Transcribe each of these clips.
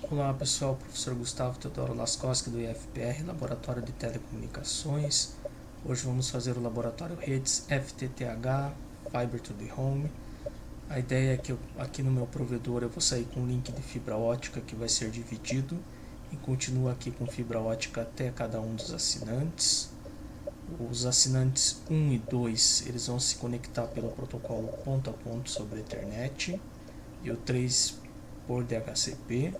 Olá pessoal, professor Gustavo Teodoro Laskowski do IFPR, Laboratório de Telecomunicações. Hoje vamos fazer o laboratório Redes FTTH, Fiber to the Home. A ideia é que aqui no meu provedor eu vou sair com um link de fibra ótica que vai ser dividido e continua aqui com fibra ótica até cada um dos assinantes. Os assinantes 1 e 2 eles vão se conectar pelo protocolo ponto a ponto sobre Ethernet e o 3 por DHCP.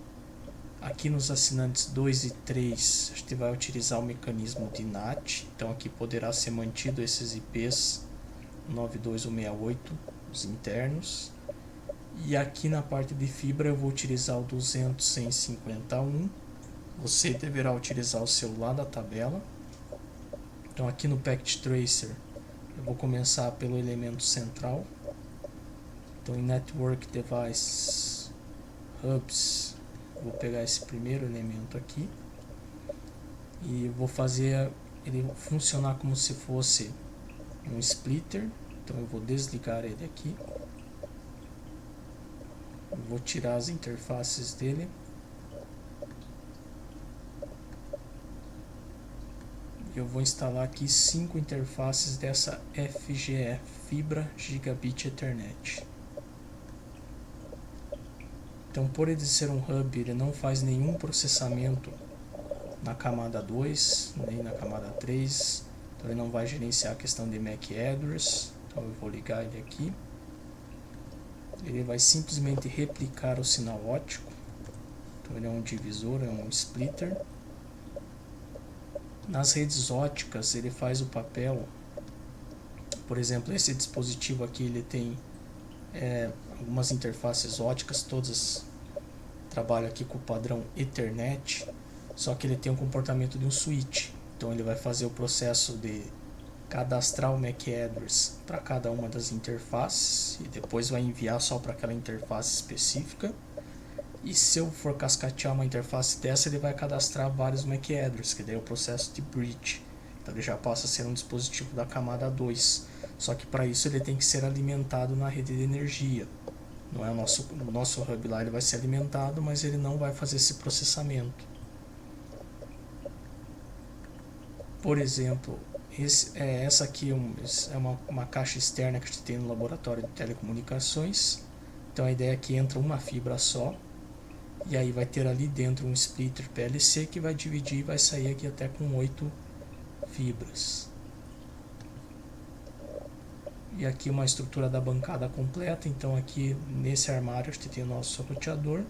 Aqui nos assinantes 2 e 3 a gente vai utilizar o mecanismo de NAT, então aqui poderá ser mantido esses IPs 92168, os internos. E aqui na parte de fibra eu vou utilizar o 200.151, você deverá utilizar o celular da tabela. Então aqui no Packet Tracer eu vou começar pelo elemento central. Então em Network Device Hubs vou pegar esse primeiro elemento aqui e vou fazer ele funcionar como se fosse um splitter. Então eu vou desligar ele aqui, eu vou tirar as interfaces dele e eu vou instalar aqui 5 interfaces dessa FGE, Fibra Gigabit Ethernet. Então, por ele ser um hub, ele não faz nenhum processamento na camada 2, nem na camada 3. Então, ele não vai gerenciar a questão de MAC address. Então, eu vou ligar ele aqui. Ele vai simplesmente replicar o sinal ótico. Então, ele é um divisor, é um splitter. Nas redes óticas, ele faz o papel. Por exemplo, esse dispositivo aqui, ele tem algumas interfaces óticas, todas trabalham aqui com o padrão Ethernet, só que ele tem um comportamento de um switch. Então ele vai fazer o processo de cadastrar o MAC address para cada uma das interfaces e depois vai enviar só para aquela interface específica. E se eu for cascatear uma interface dessa, ele vai cadastrar vários MAC address, que daí é o processo de bridge. Então ele já passa a ser um dispositivo da camada 2. Só que para isso ele tem que ser alimentado na rede de energia. Não é o nosso hub lá, ele vai ser alimentado, mas ele não vai fazer esse processamento. Por exemplo, essa aqui é uma caixa externa que a gente tem no laboratório de telecomunicações. Então a ideia é que entra uma fibra só, e aí vai ter ali dentro um splitter PLC que vai dividir e vai sair aqui até com 8 fibras. E aqui uma estrutura da bancada completa. Então aqui nesse armário a gente tem o nosso roteador.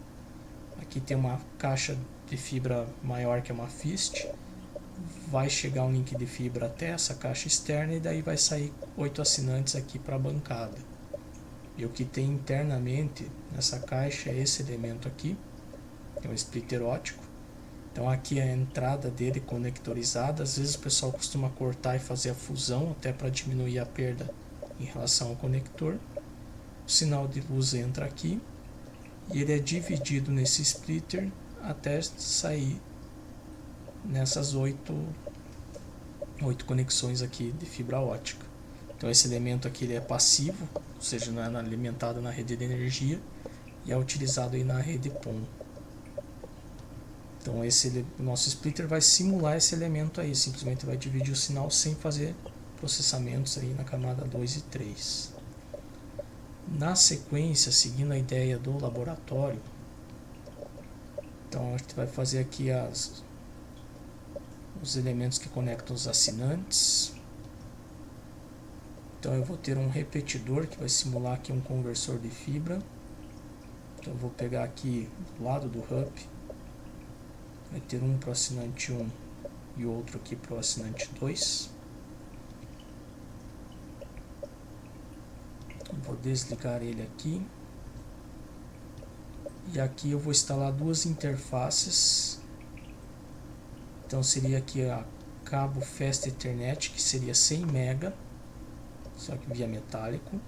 Aqui tem uma caixa de fibra maior que é uma fist. Vai chegar um link de fibra até essa caixa externa e daí vai sair 8 assinantes aqui para a bancada. E o que tem internamente nessa caixa é esse elemento aqui, que é um splitter ótico. Então aqui é a entrada dele conectorizada. Às vezes o pessoal costuma cortar e fazer a fusão até para diminuir a perda em relação ao conector. O sinal de luz entra aqui e ele é dividido nesse splitter até sair nessas 8 conexões aqui de fibra ótica. Então esse elemento aqui ele é passivo, ou seja, não é alimentado na rede de energia e é utilizado aí na rede PON. Então o nosso splitter vai simular esse elemento aí, simplesmente vai dividir o sinal sem fazer processamentos aí na camada 2 e 3. Na sequência, seguindo a ideia do laboratório, então a gente vai fazer aqui os elementos que conectam os assinantes. Então eu vou ter um repetidor que vai simular aqui um conversor de fibra. Então eu vou pegar aqui do lado do hub, vai ter um para o assinante 1 e outro aqui para o assinante 2. Vou desligar ele aqui. E aqui eu vou instalar duas interfaces. Então seria aqui a cabo Fast Ethernet, que seria 100 MB, só que via metálico.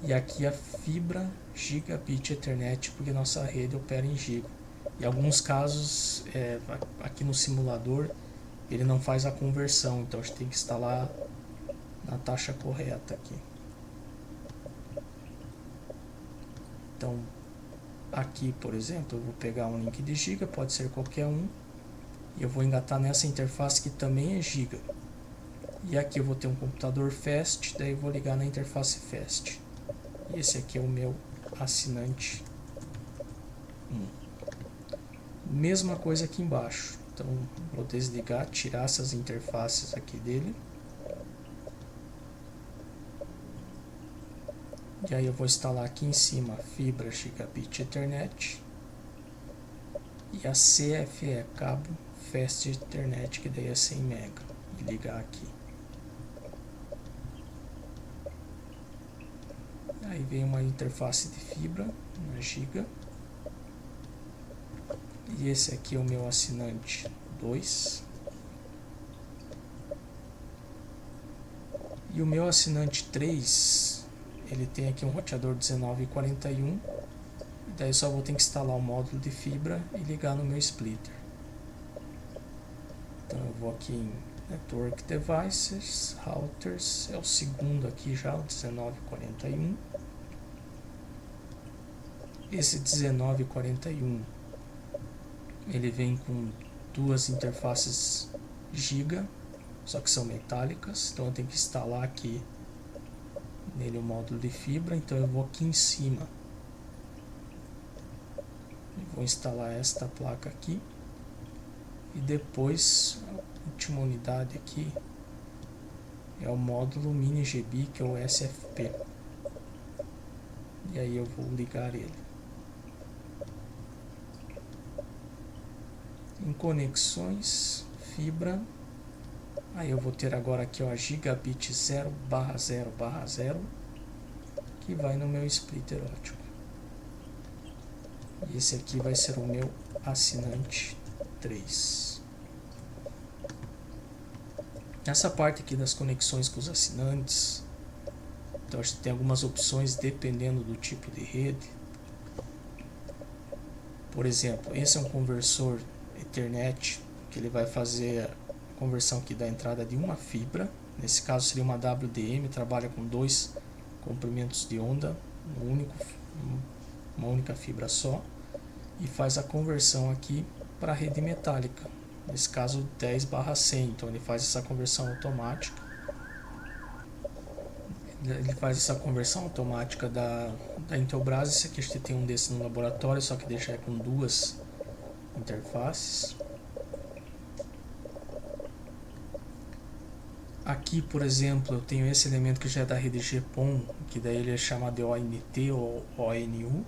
E aqui a fibra Gigabit Ethernet, porque nossa rede opera em giga. Em alguns casos, aqui no simulador, ele não faz a conversão, então a gente tem que instalar na taxa correta aqui. Então Aqui, por exemplo, eu vou pegar um link de giga, pode ser qualquer um, e eu vou engatar nessa interface que também é giga. E aqui eu vou ter um computador fast, daí eu vou ligar na interface fast. E esse aqui é o meu assinante 1. Mesma coisa aqui embaixo. Então vou desligar, tirar essas interfaces aqui dele. E aí eu vou instalar aqui em cima a fibra Gigabit Ethernet e a CFE, cabo Fast Ethernet, que daí é 100 MB. E ligar aqui. Aí vem uma interface de fibra na giga. E esse aqui é o meu assinante 2. E o meu assinante 3, ele tem aqui um roteador 1941. E daí só vou ter que instalar o módulo de fibra e ligar no meu splitter. Então eu vou aqui em Network Devices, Routers, é o segundo aqui já, o 1941. Esse 1941, ele vem com duas interfaces giga, só que são metálicas, então eu tenho que instalar aqui nele o módulo de fibra. Então eu vou aqui em cima e vou instalar esta placa aqui, e depois a última unidade aqui é o módulo Mini GB, que é o SFP, e aí eu vou ligar ele. Em conexões, fibra, aí eu vou ter agora aqui ó, a Gigabit 0/0/0, que vai no meu splitter ótico. E esse aqui vai ser o meu assinante 3. Essa parte aqui das conexões com os assinantes, então acho que tem algumas opções dependendo do tipo de rede. Por exemplo, esse é um conversor Ethernet, que ele vai fazer a conversão aqui da entrada de uma fibra. Nesse caso seria uma WDM, trabalha com 2 comprimentos de onda, uma única fibra só, e faz a conversão aqui para a rede metálica, nesse caso 10/100. Então ele faz essa conversão automática. Ele faz essa conversão automática da Intelbras. Esse aqui a gente tem um desse no laboratório, só que deixa com duas interfaces. Aqui, por exemplo, eu tenho esse elemento que já é da rede GPON, que daí ele é chamado de ONT ou ONU,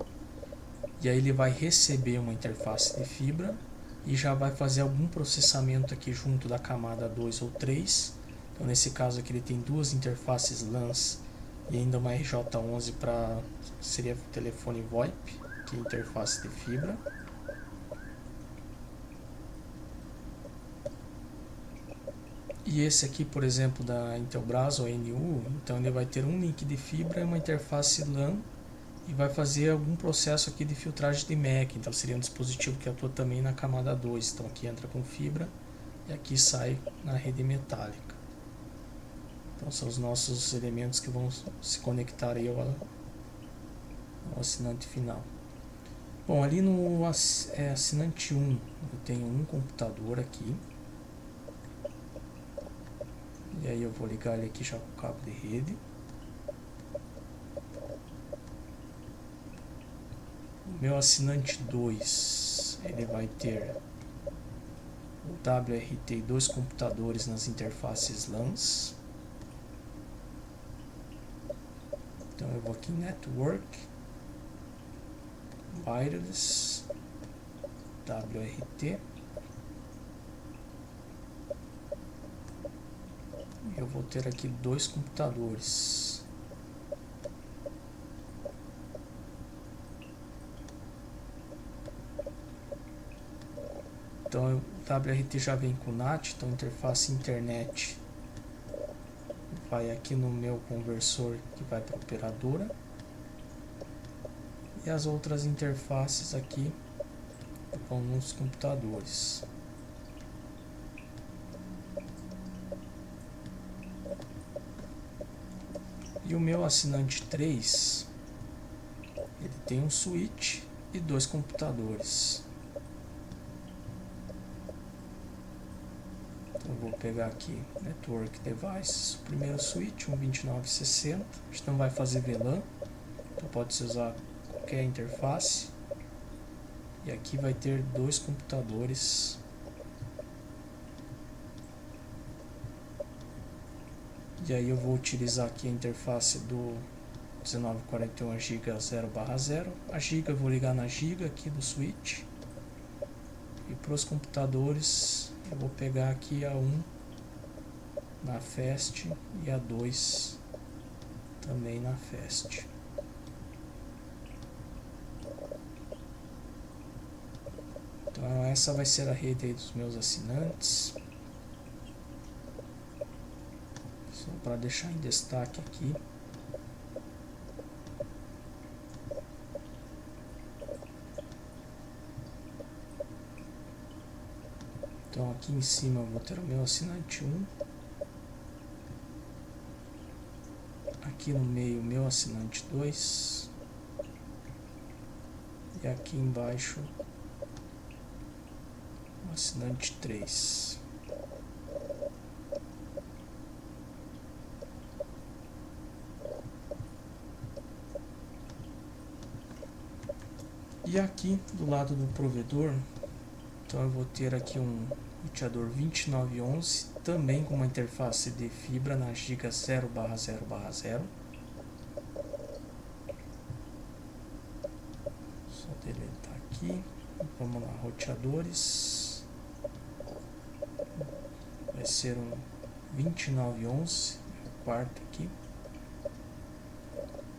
e aí ele vai receber uma interface de fibra e já vai fazer algum processamento aqui junto da camada 2 ou 3. Então nesse caso aqui ele tem duas interfaces LANs e ainda uma RJ11 para seria telefone VoIP, que é interface de fibra. E esse aqui, por exemplo, da Intelbras ou NU, então ele vai ter um link de fibra e uma interface LAN e vai fazer algum processo aqui de filtragem de MAC. Então seria um dispositivo que atua também na camada 2. Então aqui entra com fibra e aqui sai na rede metálica. Então são os nossos elementos que vão se conectar aí ao assinante final. Bom, ali no assinante 1 eu tenho um computador aqui. E aí eu vou ligar ele aqui já com o cabo de rede. O meu assinante 2, ele vai ter o WRT e 2 computadores nas interfaces LANs. Então eu vou aqui em Network, Wireless, WRT. Eu vou ter aqui 2 computadores. Então o WRT já vem com NAT, então interface internet vai aqui no meu conversor que vai para a operadora. E as outras interfaces aqui vão nos computadores. E o meu assinante 3, ele tem um switch e 2 computadores. Então vou pegar aqui Network Devices, o primeiro switch, um 2960. A gente não vai fazer VLAN, então pode-se usar qualquer interface. E aqui vai ter 2 computadores. E aí eu vou utilizar aqui a interface do 1941 GB 0/0. A giga eu vou ligar na giga aqui do switch. E para os computadores eu vou pegar aqui a 1 na FAST e a 2 também na FAST. Então essa vai ser a rede aí dos meus assinantes. Só para deixar em destaque aqui. Então aqui em cima eu vou ter o meu assinante 1. Aqui no meio o meu assinante 2. E aqui embaixo o assinante 3. E aqui do lado do provedor, então eu vou ter aqui um roteador 2911, também com uma interface de fibra na giga 0/0/0. Só deletar aqui. Vamos lá, roteadores. Vai ser um 2911, o quarto aqui.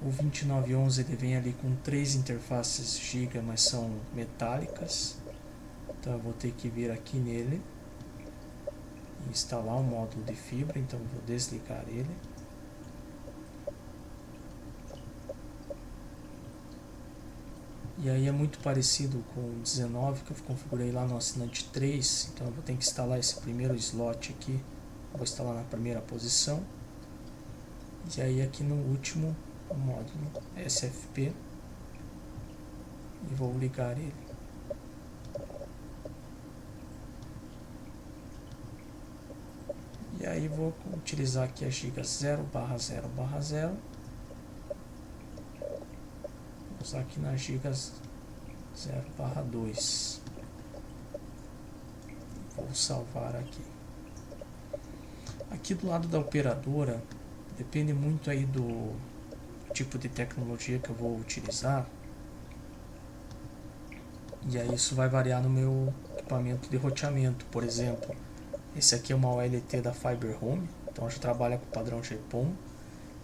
O 2911 ele vem ali com 3 interfaces giga, mas são metálicas. Então eu vou ter que vir aqui nele e instalar um módulo de fibra. Então eu vou desligar ele. E aí é muito parecido com o 19 que eu configurei lá no assinante 3. Então eu vou ter que instalar esse primeiro slot aqui. Vou instalar na primeira posição. E aí aqui no último o módulo SFP e vou ligar ele. E aí vou utilizar aqui a giga 0/0/0. Vou usar aqui na giga 0/2. Vou salvar aqui. Aqui do lado da operadora, depende muito aí do tipo de tecnologia que eu vou utilizar. E aí isso vai variar no meu equipamento de roteamento. Por exemplo, esse aqui é uma OLT da Fiber Home, então a gente trabalha com o padrão GPON.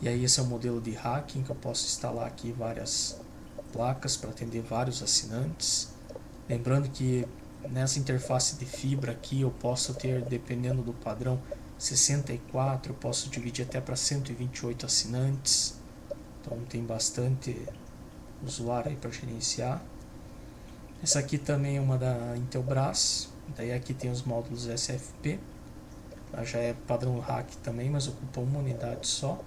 E aí esse é o modelo de hacking que eu posso instalar aqui várias placas para atender vários assinantes. Lembrando que nessa interface de fibra aqui eu posso ter, dependendo do padrão, 64, eu posso dividir até para 128 assinantes. Então tem bastante usuário aí para gerenciar. Essa aqui também é uma da Intelbras. Daí aqui tem os módulos SFP. Ela já é padrão hack também, mas ocupa uma unidade só.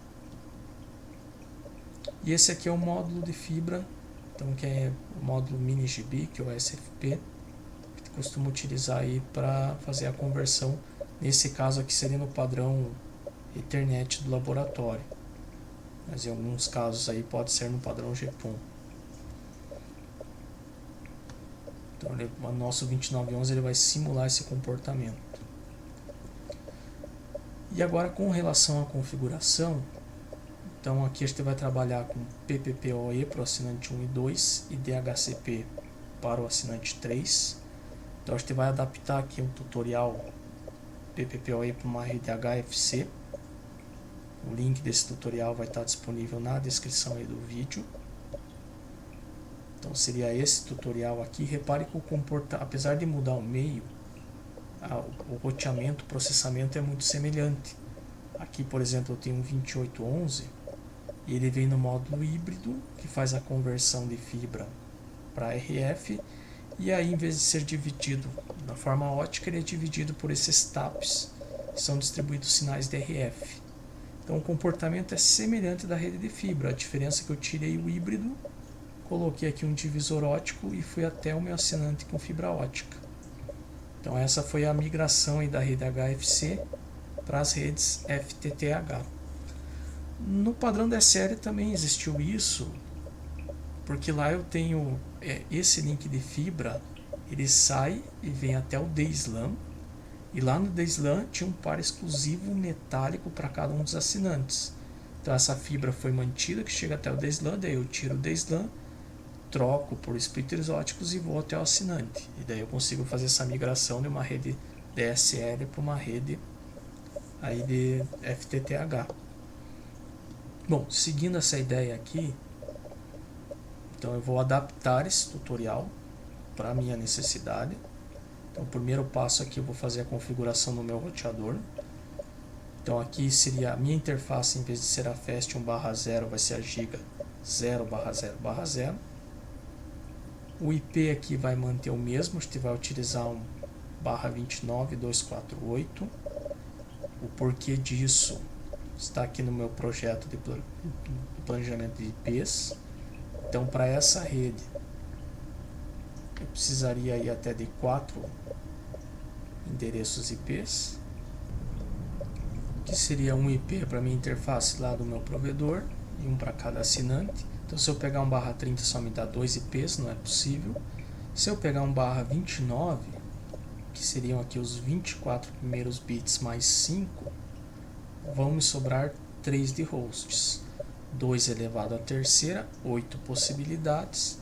E esse aqui é o módulo de fibra, então que é o módulo mini GB, que é o SFP, que costumo utilizar aí para fazer a conversão. Nesse caso aqui seria no padrão Ethernet do laboratório. Mas em alguns casos aí pode ser no padrão GPON. Então o nosso 2911 ele vai simular esse comportamento. E agora com relação à configuração, então aqui a gente vai trabalhar com PPPoE para o assinante 1 e 2 e DHCP para o assinante 3. Então a gente vai adaptar aqui um tutorial PPPoE para uma rede HFC. O link desse tutorial vai estar disponível na descrição aí do vídeo. Então seria esse tutorial aqui. Repare que apesar de mudar o meio, o roteamento, o processamento é muito semelhante. Aqui, por exemplo, eu tenho um 2811 e ele vem no módulo híbrido, que faz a conversão de fibra para RF, e aí em vez de ser dividido na forma ótica, ele é dividido por esses TAPs, que são distribuídos sinais de RF. Então o comportamento é semelhante da rede de fibra, a diferença é que eu tirei o híbrido, coloquei aqui um divisor ótico e fui até o meu assinante com fibra ótica. Então essa foi a migração aí da rede HFC para as redes FTTH. No padrão DSL também existiu isso, porque lá eu tenho esse link de fibra, ele sai e vem até o DSLAM, e lá no DSLAM tinha um par exclusivo metálico para cada um dos assinantes. Então essa fibra foi mantida, que chega até o DSLAM, daí eu tiro o DSLAM, troco por splitters óticos e vou até o assinante. E daí eu consigo fazer essa migração de uma rede DSL para uma rede aí de FTTH. Bom, seguindo essa ideia aqui, então eu vou adaptar esse tutorial para a minha necessidade. Então o primeiro passo aqui eu vou fazer a configuração no meu roteador. Então aqui seria a minha interface, em vez de ser a FAST 1/0, vai ser a giga 0/0/0. O IP aqui vai manter o mesmo, a gente vai utilizar um /29.248. O porquê disso está aqui no meu projeto de planejamento de IPs. Então para essa rede eu precisaria ir até de 4 endereços IPs, que seria um IP para minha interface lá do meu provedor e um para cada assinante. Então se eu pegar um /30 só me dá 2 IPs, não é possível. Se eu pegar um /29, que seriam aqui os 24 primeiros bits mais 5, vão me sobrar 3 de hosts. 2 elevado à terceira, 8 possibilidades.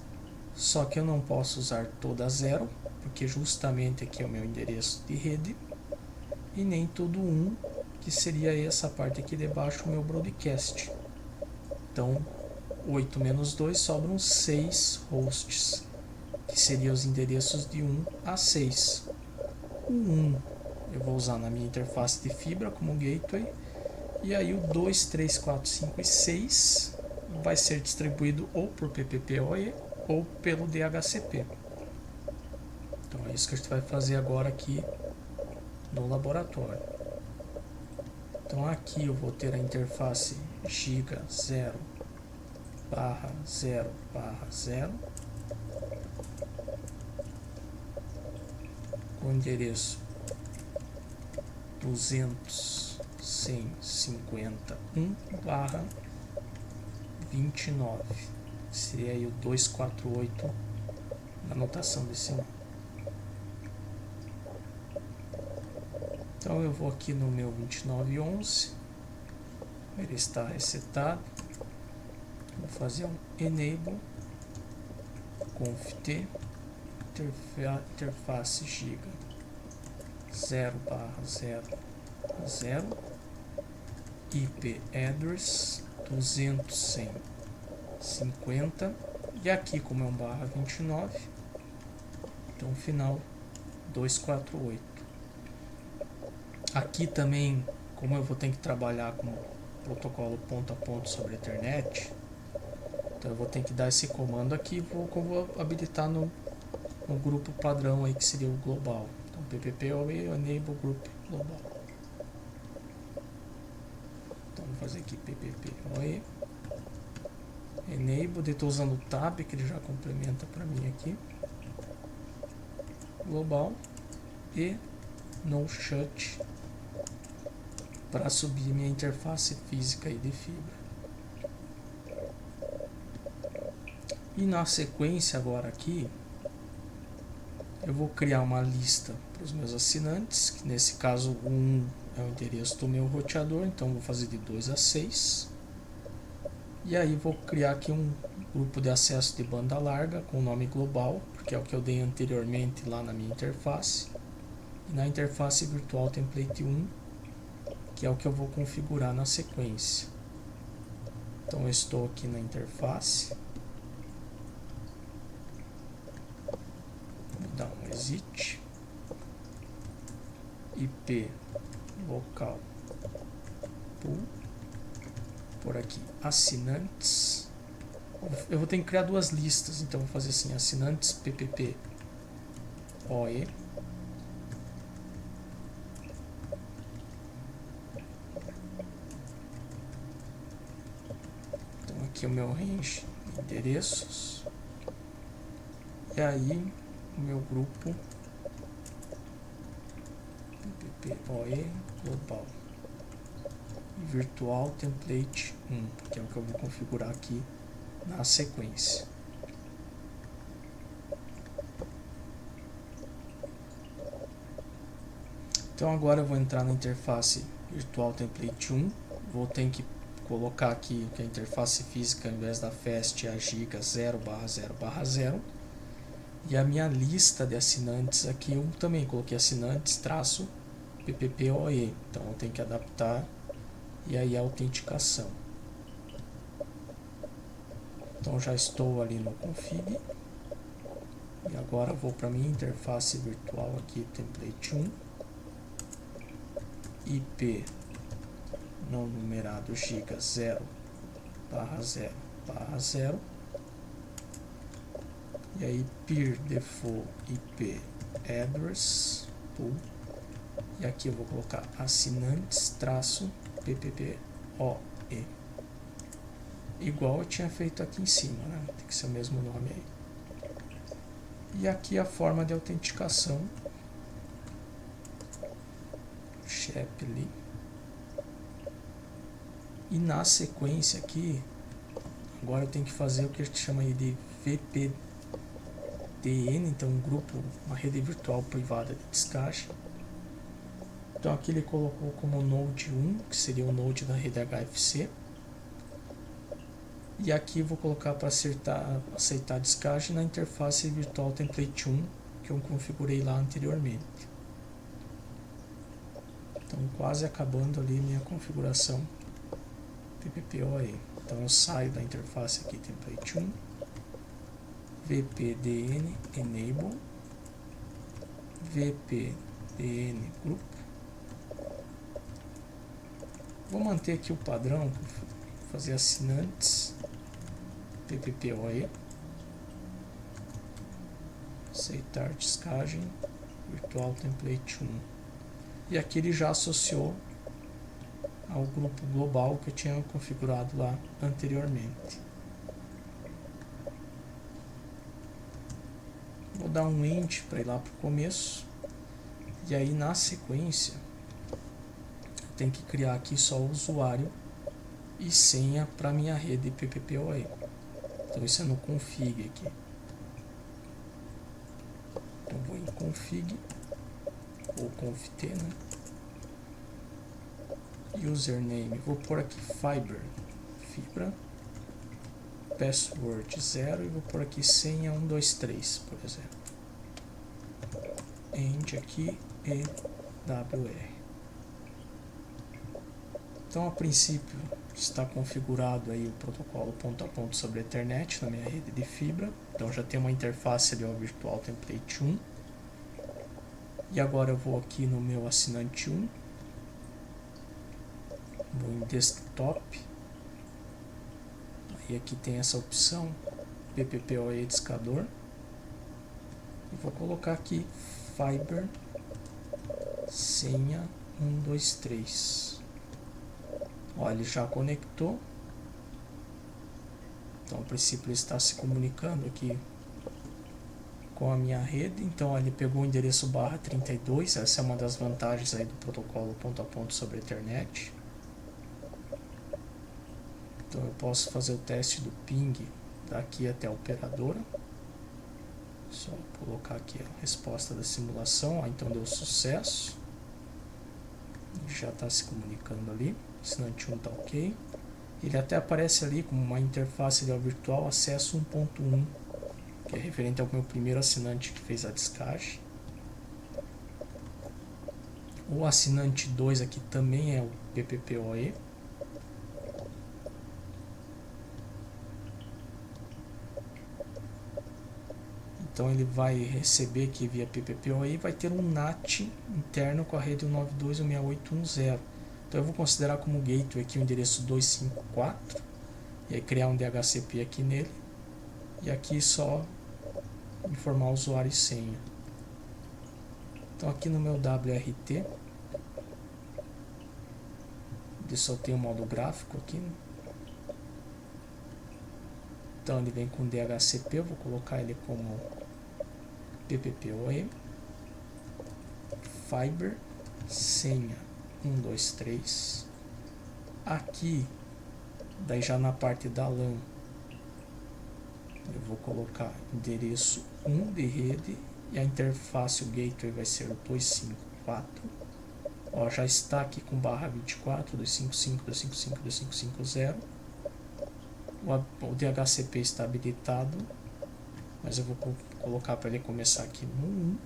Só que eu não posso usar toda 0, porque justamente aqui é o meu endereço de rede, e nem tudo 1, que seria essa parte aqui de baixo, o meu broadcast. Então 8 menos 2 sobram 6 hosts, que seriam os endereços de 1 a 6. O 1 eu vou usar na minha interface de fibra como gateway, e aí o 2, 3, 4, 5 e 6 vai ser distribuído ou por PPPoE ou pelo DHCP. Então é isso que a gente vai fazer agora aqui no laboratório. Então aqui eu vou ter a interface giga 0/0/0 com o endereço 200.151/29, seria aí o 248 na notação decimal. Então eu vou aqui no meu 2911, ele está resetado, vou fazer um enable conft interface giga 0/0/0 IP address 200.150, e aqui como é um /29, então final 248. Aqui também, como eu vou ter que trabalhar com protocolo ponto a ponto sobre a Ethernet, então eu vou ter que dar esse comando aqui, vou habilitar no grupo padrão aí, que seria o global. Então PPPoE enable group global. Então vou fazer aqui PPPoE enable, estou usando o tab que ele já complementa para mim aqui, global, e no shut para subir minha interface física aí de fibra. E na sequência agora aqui eu vou criar uma lista para os meus assinantes, que nesse caso 1 é o endereço do meu roteador, então vou fazer de 2 a 6. E aí vou criar aqui um grupo de acesso de banda larga com o nome global, porque é o que eu dei anteriormente lá na minha interface. E na interface virtual template 1, que é o que eu vou configurar na sequência. Então eu estou aqui na interface, vou dar um exit, IP local pool, por aqui assinantes, eu vou ter que criar duas listas, então vou fazer assim, assinantes ppp OE, então aqui é o meu range de endereços, E aí o meu grupo PPPoE global e virtual template 1, que é o que eu vou configurar aqui na sequência. Então agora eu vou entrar na interface virtual template 1, vou ter que colocar aqui que a interface física, ao invés da FAST, é a giga 0/0/0, e a minha lista de assinantes aqui eu também coloquei assinantes traço PPPoE, então eu tenho que adaptar, e aí a autenticação. Então já estou ali no config, e agora eu vou para minha interface virtual aqui, template 1, IP não numerado giga 0/0/0, e aí peer default IP address pool, e aqui eu vou colocar assinantes traço PPPoE, igual eu tinha feito aqui em cima, né? Tem que ser o mesmo nome aí. E aqui a forma de autenticação, Shapley. E na sequência aqui, agora eu tenho que fazer o que a gente chama aí de VPDN, então um grupo, uma rede virtual privada de descaixa. Então aqui ele colocou como Node 1, que seria o Node da rede HFC. E aqui vou colocar para aceitar a descaixa na interface virtual template 1, que eu configurei lá anteriormente. Então quase acabando ali minha configuração PPPoE. Então eu saio da interface aqui template 1, VPDN enable, VPDN group. Vou manter aqui o padrão, fazer assinantes PPPoE, aceitar descagem virtual template 1. E aqui ele já associou ao grupo global que eu tinha configurado lá anteriormente. Vou dar um end para ir lá para o começo, e aí na sequência eu tenho que criar aqui só o usuário e senha para minha rede PPPoE. Então isso é no config aqui. Então vou em config ou conft, né? Username, vou pôr aqui fibra, password 0 e vou pôr aqui senha 123, por exemplo. End aqui EWR. Então a princípio está configurado aí o protocolo ponto a ponto sobre Ethernet na minha rede de fibra. Então já tem uma interface ali ao virtual template 1. E agora eu vou aqui no meu assinante 1. Vou em desktop. Aí aqui tem essa opção PPPoE discador. E vou colocar aqui fiber senha 123. Olha, ele já conectou. Então, a princípio, ele está se comunicando aqui com a minha rede. Então, ele pegou o endereço /32. Essa é uma das vantagens aí do protocolo ponto a ponto sobre Ethernet. Então, eu posso fazer o teste do ping daqui até a operadora. Só colocar aqui a resposta da simulação. Então, deu sucesso. Já está se comunicando ali. Assinante 1 está ok. Ele até aparece ali como uma interface virtual acesso 1.1, que é referente ao meu primeiro assinante que fez a descagem. O assinante 2 aqui também é o PPPoE. Então ele vai receber aqui via PPPoE e vai ter um NAT interno com a rede 192.168.1.0. Então eu vou considerar como gateway aqui o endereço 254 e aí criar um DHCP aqui nele, e aqui só informar o usuário e senha. Então aqui no meu WRT ele só tem o modo gráfico aqui. Então ele vem com DHCP, eu vou colocar ele como PPPoE, Fiber, senha 123. Aqui, daí já na parte da LAN, eu vou colocar endereço 1 de rede e a interface, o gateway vai ser o 254. Ó, já está aqui com barra 24, 255, 255, 250. O DHCP está habilitado, mas eu vou colocar para ele começar aqui no 1.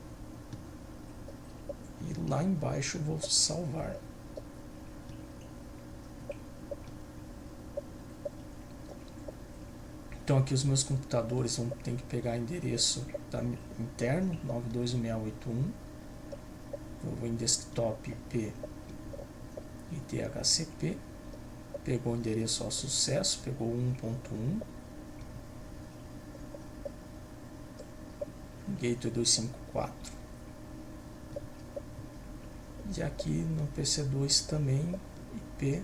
E lá embaixo eu vou salvar. Então aqui os meus computadores vão ter que pegar endereço interno 921681. Eu vou em desktop IP e DHCP. Pegou o endereço ao sucesso, pegou 1.1. Gateway 254. E aqui no PC2 também IP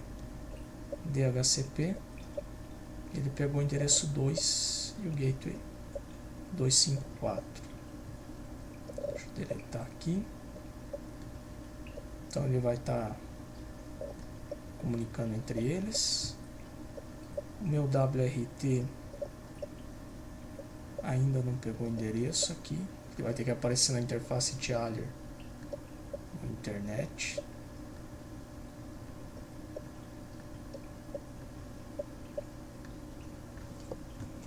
DHCP. Ele pegou o endereço 2 e o gateway 254. Deixa eu deletar aqui. Então ele vai estar comunicando entre eles. O meu WRT ainda não pegou o endereço aqui. Ele vai ter que aparecer na interface dialer na internet.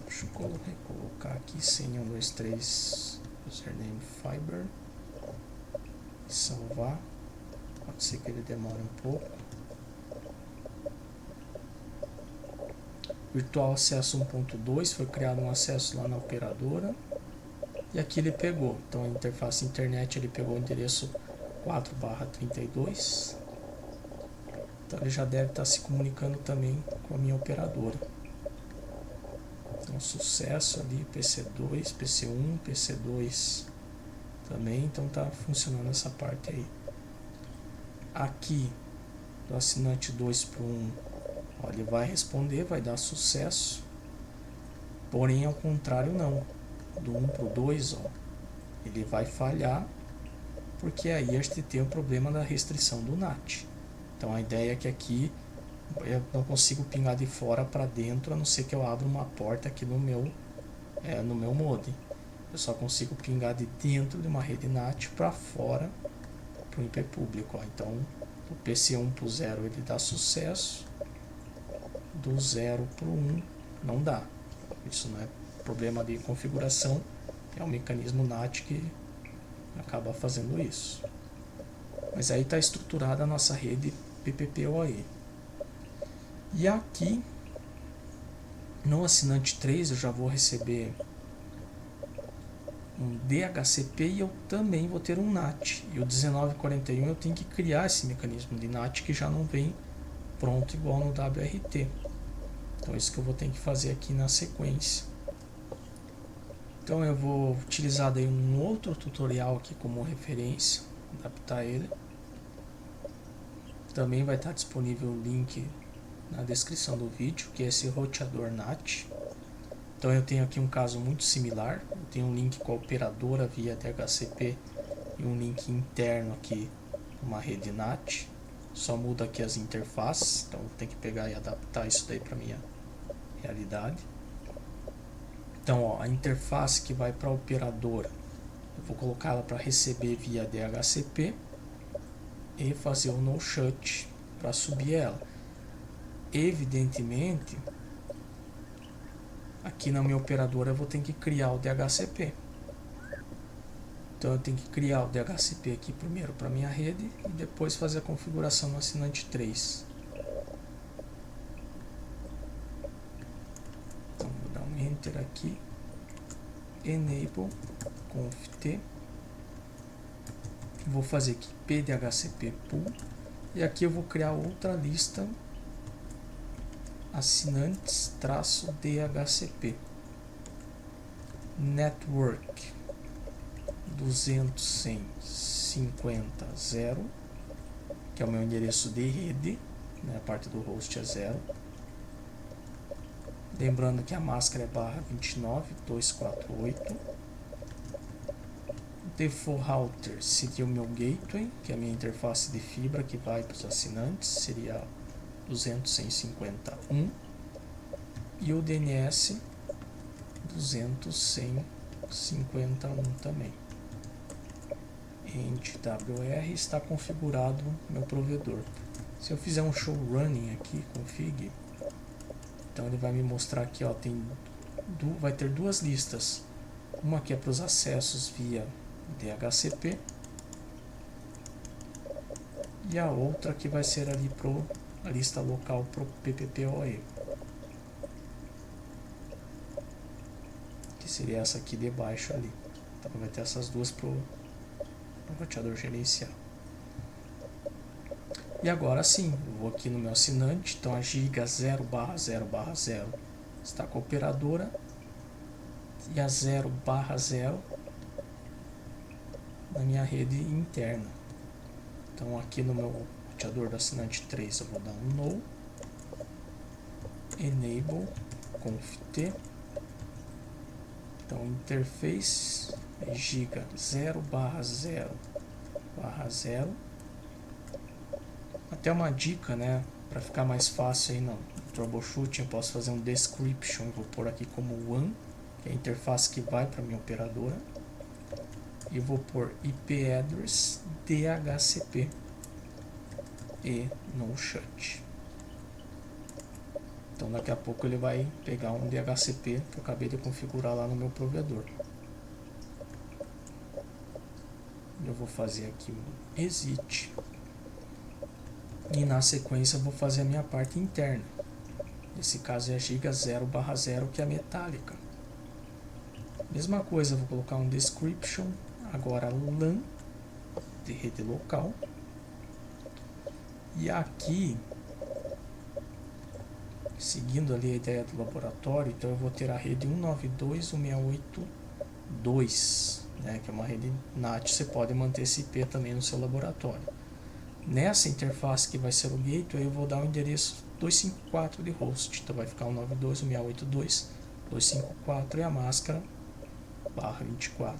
Deixa eu colocar aqui senha 123 username Fiber e salvar. Pode ser que ele demore um pouco. Virtual acesso 1.2 foi criado um acesso lá na operadora e aqui ele pegou. Então a interface internet ele pegou o endereço 4/32. Então ele já deve estar se comunicando também com a minha operadora. Então sucesso ali, PC2, PC1, PC2 também, então tá funcionando essa parte aí. Aqui do assinante 2 para 1, ó, ele vai responder, vai dar sucesso. Porém ao contrário não, do 1 para o 2, ó, ele vai falhar, porque aí a gente tem o problema da restrição do NAT. Então a ideia é que aqui eu não consigo pingar de fora para dentro, a não ser que eu abra uma porta aqui no meu modem. Eu só consigo pingar de dentro de uma rede NAT para fora, para o IP público. Ó. Então o PC1 para o 0 ele dá sucesso, do 0 para o 1 não dá. Isso não é problema de configuração, é um mecanismo NAT que acaba fazendo isso. Mas aí está estruturada a nossa rede PPPoE. E aqui no assinante 3 eu já vou receber um DHCP e eu também vou ter um NAT. E o 1941 eu tenho que criar esse mecanismo de NAT que já não vem pronto igual no WRT. Então isso que eu vou ter que fazer aqui na sequência. Então eu vou utilizar daí um outro tutorial aqui como referência, adaptar ele. Também vai estar disponível o link na descrição do vídeo, que é esse roteador NAT. Então eu tenho aqui um caso muito similar. Eu tenho um link com a operadora via DHCP e um link interno aqui, uma rede NAT. Só muda aqui as interfaces, então tem que pegar e adaptar isso daí para minha realidade. Então ó, a interface que vai para a operadora, eu vou colocar ela para receber via DHCP e fazer o no shut para subir ela. Evidentemente, aqui na minha operadora eu vou ter que criar o DHCP. Então eu tenho que criar o DHCP aqui primeiro para minha rede e depois fazer a configuração no assinante 3. Então vou dar um enter aqui, enable conft, vou fazer aqui pdhcp pool e aqui eu vou criar outra lista assinantes-DHCP network 200.150.0, que é o meu endereço de rede, né, a parte do host é 0. Lembrando que a máscara é /29.248. Default Router seria o meu gateway, que é a minha interface de fibra que vai para os assinantes, seria 200.150.1, e o DNS 200.150.1 também. Ent WR está configurado meu provedor. Se eu fizer um show running aqui, config, então ele vai me mostrar aqui, ó, vai ter duas listas. Uma que é para os acessos via DHCP e a outra que vai ser ali para a lista local para o PPPoE, que seria essa aqui de baixo ali. Então vai ter essas duas para o roteador gerencial. E agora sim, eu vou aqui no meu assinante, então a giga 0/0/0 está com a operadora e a 0/0 na minha rede interna. Então aqui no meu roteador do assinante 3 eu vou dar um no enable conft. Então interface é giga 0/0/0. Até uma dica, né, para ficar mais fácil aí no troubleshooting, eu posso fazer um description, vou pôr aqui como one, que é a interface que vai para minha operadora, e vou pôr IP address DHCP e no shut. Então daqui a pouco ele vai pegar um DHCP que eu acabei de configurar lá no meu provedor. Eu vou fazer aqui um exit e na sequência eu vou fazer a minha parte interna. Nesse caso é a giga 0/0, que é a metálica. Mesma coisa, eu vou colocar um description, agora LAN de rede local. E aqui, seguindo ali a ideia do laboratório, então eu vou ter a rede 192.168.2, né, que é uma rede NAT, você pode manter esse IP também no seu laboratório. Nessa interface que vai ser o gateway, eu vou dar o endereço 254 de host, então vai ficar 192.168.254 e a máscara /24.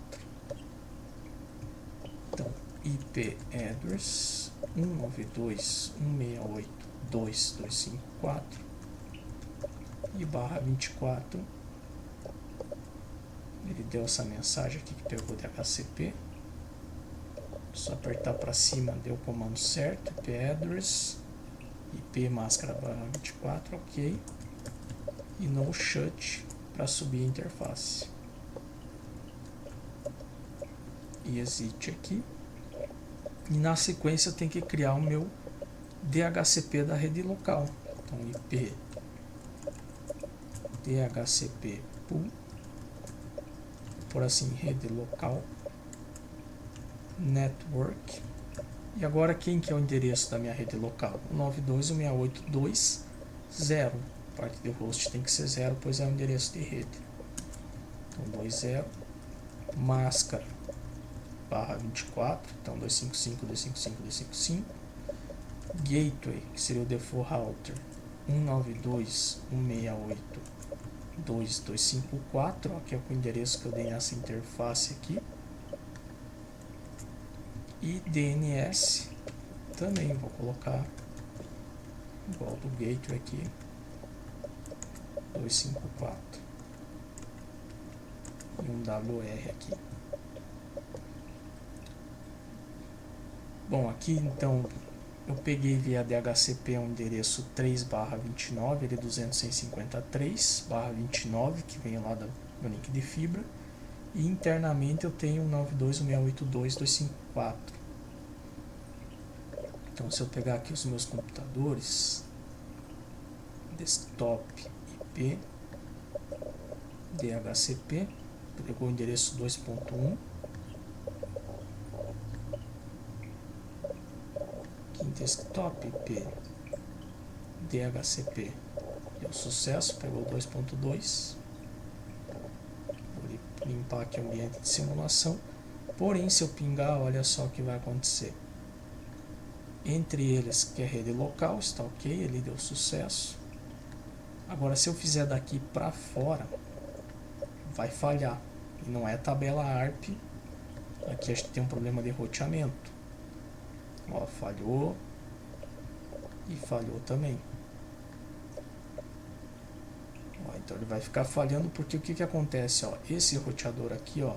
Então, IP address 192.168.2.254 e /24. Ele deu essa mensagem aqui que pegou de HCP. Só apertar para cima, deu o comando certo, IP address, IP máscara /24, ok. E no shut para subir a interface. E exit aqui. E na sequência eu tenho que criar o meu DHCP da rede local. Então IP DHCP pool, por assim, rede local network. E agora quem que é o endereço da minha rede local? 192.168.2.0. A parte de host tem que ser 0, pois é o endereço de rede. Então 2.0 máscara /24, então 255.255.255. Gateway, que seria o default router 192.168.2.254, que é o endereço que eu dei nessa interface aqui. E DNS também vou colocar igual do gateway aqui, 254 e um WR aqui. Bom, aqui então eu peguei via DHCP um endereço 3/29, ele é 200.153/29, que vem lá do meu link de fibra. E internamente eu tenho 192.168.2.254. Então se eu pegar aqui os meus computadores, desktop IP DHCP, pegou o endereço 2.1, aqui em desktop IP DHCP deu sucesso, pegou 2.2. Limpar aqui o ambiente de simulação. Porém, se eu pingar, olha só o que vai acontecer. Entre eles, que é rede local, está ok, ele deu sucesso. Agora, se eu fizer daqui para fora, vai falhar. E não é tabela ARP Aqui acho que tem um problema de roteamento. Ó, falhou. E falhou também. Ó, então ele vai ficar falhando porque o que acontece? Ó, esse roteador aqui, ó,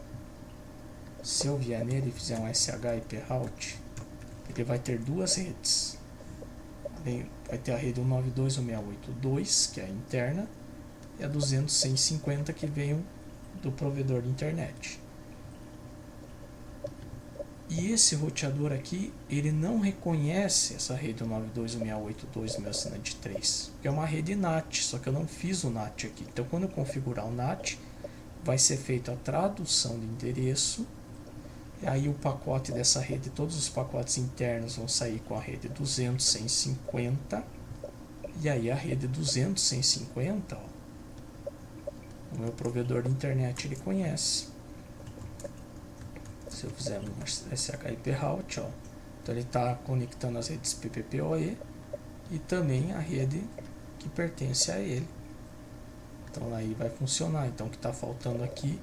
se eu vier nele e fizer um SH IP route, ele vai ter duas redes. Vai ter a rede 192.168.2, que é a interna, e a 200.150 que veio do provedor de internet. E esse roteador aqui, ele não reconhece essa rede 192.168.2 do meu assinante 3, que é uma rede NAT, só que eu não fiz o NAT aqui. Então, quando eu configurar o NAT, vai ser feita a tradução de endereço, e aí o pacote dessa rede, todos os pacotes internos vão sair com a rede 200.150, e aí a rede 200.150, ó, o meu provedor de internet ele conhece. Se eu fizer um SHIP route, ó, então ele está conectando as redes PPPoE e também a rede que pertence a ele. Então aí vai funcionar. Então o que está faltando aqui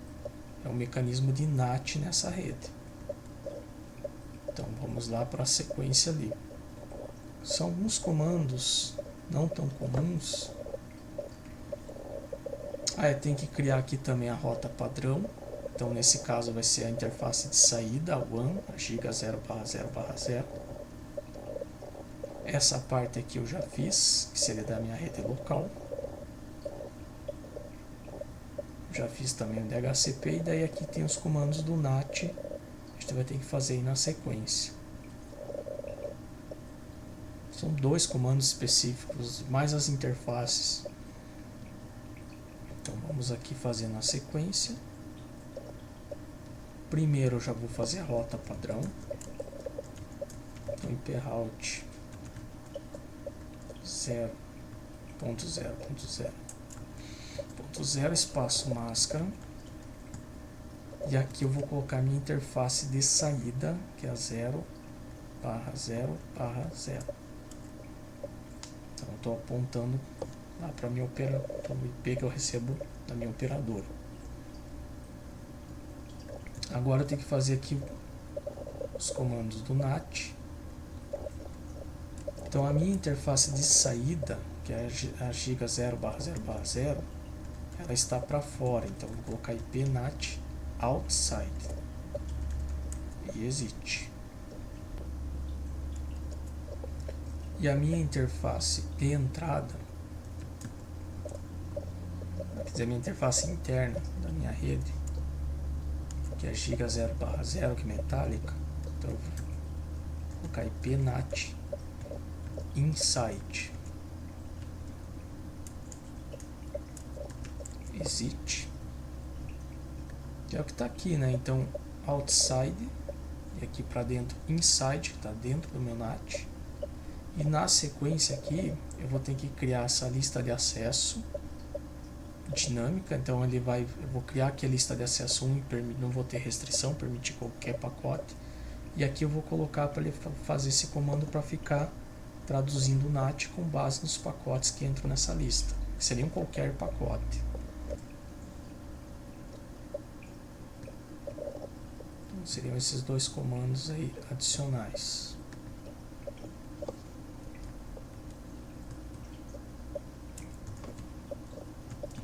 é o mecanismo de NAT nessa rede. Então vamos lá para a sequência ali. São alguns comandos não tão comuns. Tem que criar aqui também a rota padrão. Então nesse caso vai ser a interface de saída, a WAN, a giga 0/0/0. Essa parte aqui eu já fiz, que seria da minha rede local. Já fiz também o DHCP, e daí aqui tem os comandos do NAT, a gente vai ter que fazer aí na sequência. São dois comandos específicos, mais as interfaces. Então vamos aqui fazer na sequência. Primeiro eu já vou fazer a rota padrão. Então IP route 0.0.0.0 espaço máscara. E aqui eu vou colocar minha interface de saída, que é 0/0/0. Então eu estou apontando lá para o IP que eu recebo da minha operadora. Agora eu tenho que fazer aqui os comandos do NAT. Então a minha interface de saída, que é a giga 0/0/0, ela está para fora. Então eu vou colocar IP NAT outside e exit. E a minha interface de entrada, quer dizer, a minha interface interna da minha rede, que é giga 0/0, que é metálica, então eu vou colocar IP NAT inside exit, que é o que está aqui, né? Então outside, e aqui para dentro inside, que está dentro do meu NAT. E na sequência aqui eu vou ter que criar essa lista de acesso dinâmica. Então eu vou criar aqui a lista de acesso 1 e não vou ter restrição, permitir qualquer pacote. E aqui eu vou colocar para ele fazer esse comando para ficar traduzindo o NAT com base nos pacotes que entram nessa lista, que seriam qualquer pacote. Então seriam esses dois comandos aí adicionais.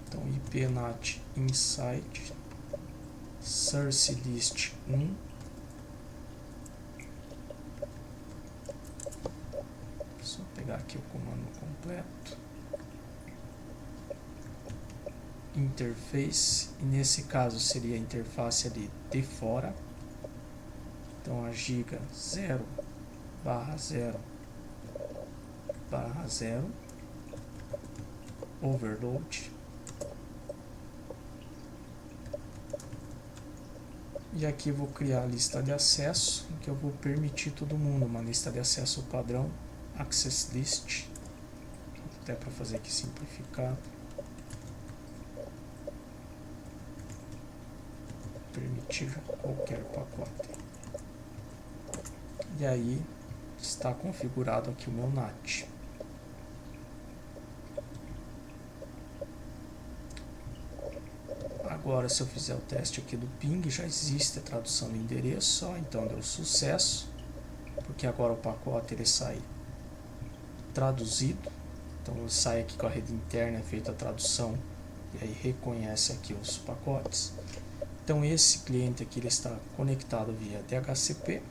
Então IP NAT inside source list 1. Só pegar aqui o comando completo. Interface, e nesse caso seria a interface ali de fora. Então a giga 0/0/0 overload. E aqui eu vou criar a lista de acesso, em que eu vou permitir todo mundo, uma lista de acesso padrão, access list, até para fazer aqui simplificado. Permitir qualquer pacote. E aí está configurado aqui o meu NAT. agora, se eu fizer o teste aqui do ping, já existe a tradução do endereço, ó, então deu sucesso, porque agora o pacote ele sai traduzido. Então ele sai aqui com a rede interna, é feita a tradução e aí reconhece aqui os pacotes. Então esse cliente aqui ele está conectado via DHCP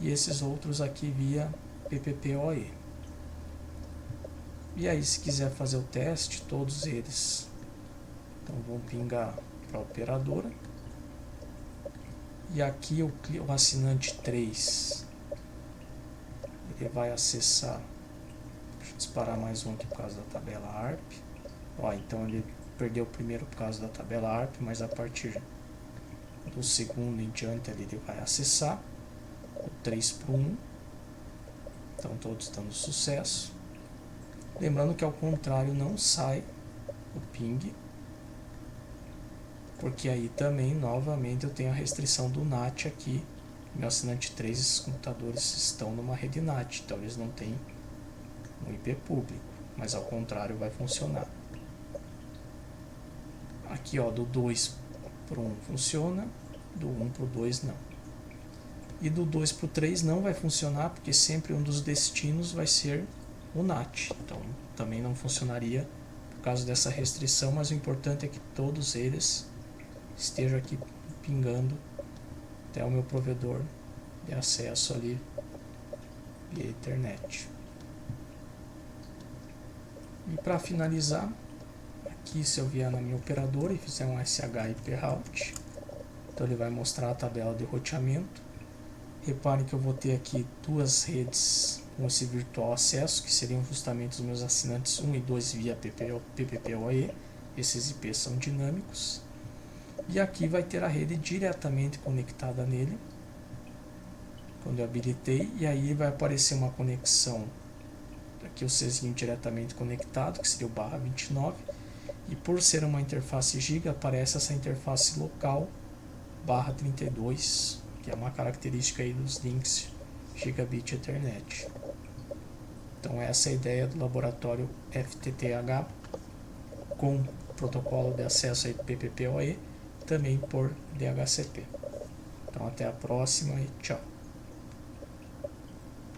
e esses outros aqui via PPPoE. E aí, se quiser fazer o teste, todos eles então vão pingar para a operadora. E aqui o assinante 3 ele vai acessar. Deixa eu disparar mais um aqui por causa da tabela ARP. Ó, então ele perdeu o primeiro por causa da tabela ARP, mas a partir do segundo em diante ele vai acessar o 3 por 1. Então todos dando sucesso. Lembrando que ao contrário não sai o ping, porque aí também novamente eu tenho a restrição do NAT aqui. Meu assinante 3, esses computadores estão numa rede NAT, então eles não têm um IP público, mas ao contrário vai funcionar. Aqui ó, do 2 por 1 funciona, do 1 por 2 não. E do 2 por 3 não vai funcionar, porque sempre um dos destinos vai ser o NAT, então também não funcionaria por causa dessa restrição, mas o importante é que todos eles estejam aqui pingando até o meu provedor de acesso ali via internet. E para finalizar, aqui se eu vier na minha operadora e fizer um SH-IP route, então ele vai mostrar a tabela de roteamento. Reparem que eu vou ter aqui duas redes com esse virtual acesso, que seriam justamente os meus assinantes 1 e 2 via PPPoE. Esses IPs são dinâmicos. E aqui vai ter a rede diretamente conectada nele, quando eu habilitei, e aí vai aparecer uma conexão, aqui o Czinho diretamente conectado, que seria o /29, e por ser uma interface giga, aparece essa interface local /32, que é uma característica aí dos links Gigabit Ethernet. Então essa é a ideia do laboratório FTTH com protocolo de acesso a PPPoE, também por DHCP. Então até a próxima e tchau.